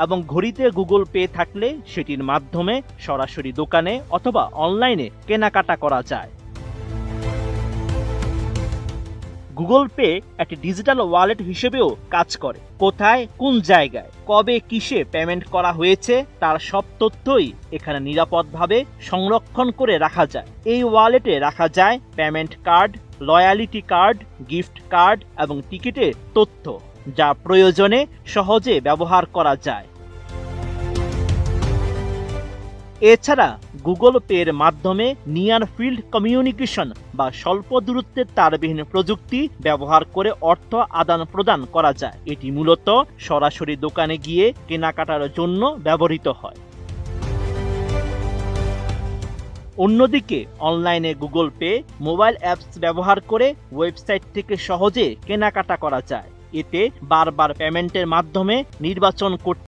এবং ঘড়িতে Google pay থাকলে সেটির মাধ্যমে সরাসরি দোকানে অথবা অনলাইনে কেনাকাটা করা যায়। গুগল পে একটি ডিজিটাল ওয়ালেট হিসেবেও কাজ করে। কোথায়, কোন জায়গায়, কবে, কিসে পেমেন্ট করা হয়েছে তার সব তথ্যই এখানে নিরাপদভাবে সংরক্ষণ করে রাখা যায়। এই ওয়ালেটে রাখা যায় payment card, loyalty card, gift card এবং টিকিটের তথ্য, যা প্রয়োজনে সহজে ব্যবহার করা যায়। এছাড়া গুগল পের মাধ্যমে নিয়ার ফিল্ড কমিউনিকেশন বা স্বল্প দূরত্বের তারবিহীন প্রযুক্তি ব্যবহার করে অর্থ আদান প্রদান করা যায়। এটি মূলত সরাসরি দোকানে গিয়ে কেনাকাটার জন্য ব্যবহৃত হয়। অন্যদিকে অনলাইনে গুগল পে মোবাইল অ্যাপস ব্যবহার করে ওয়েবসাইট থেকে সহজে কেনাকাটা করা যায়। এতে বারবার পেমেন্টের মাধ্যমে নির্বাচন করতে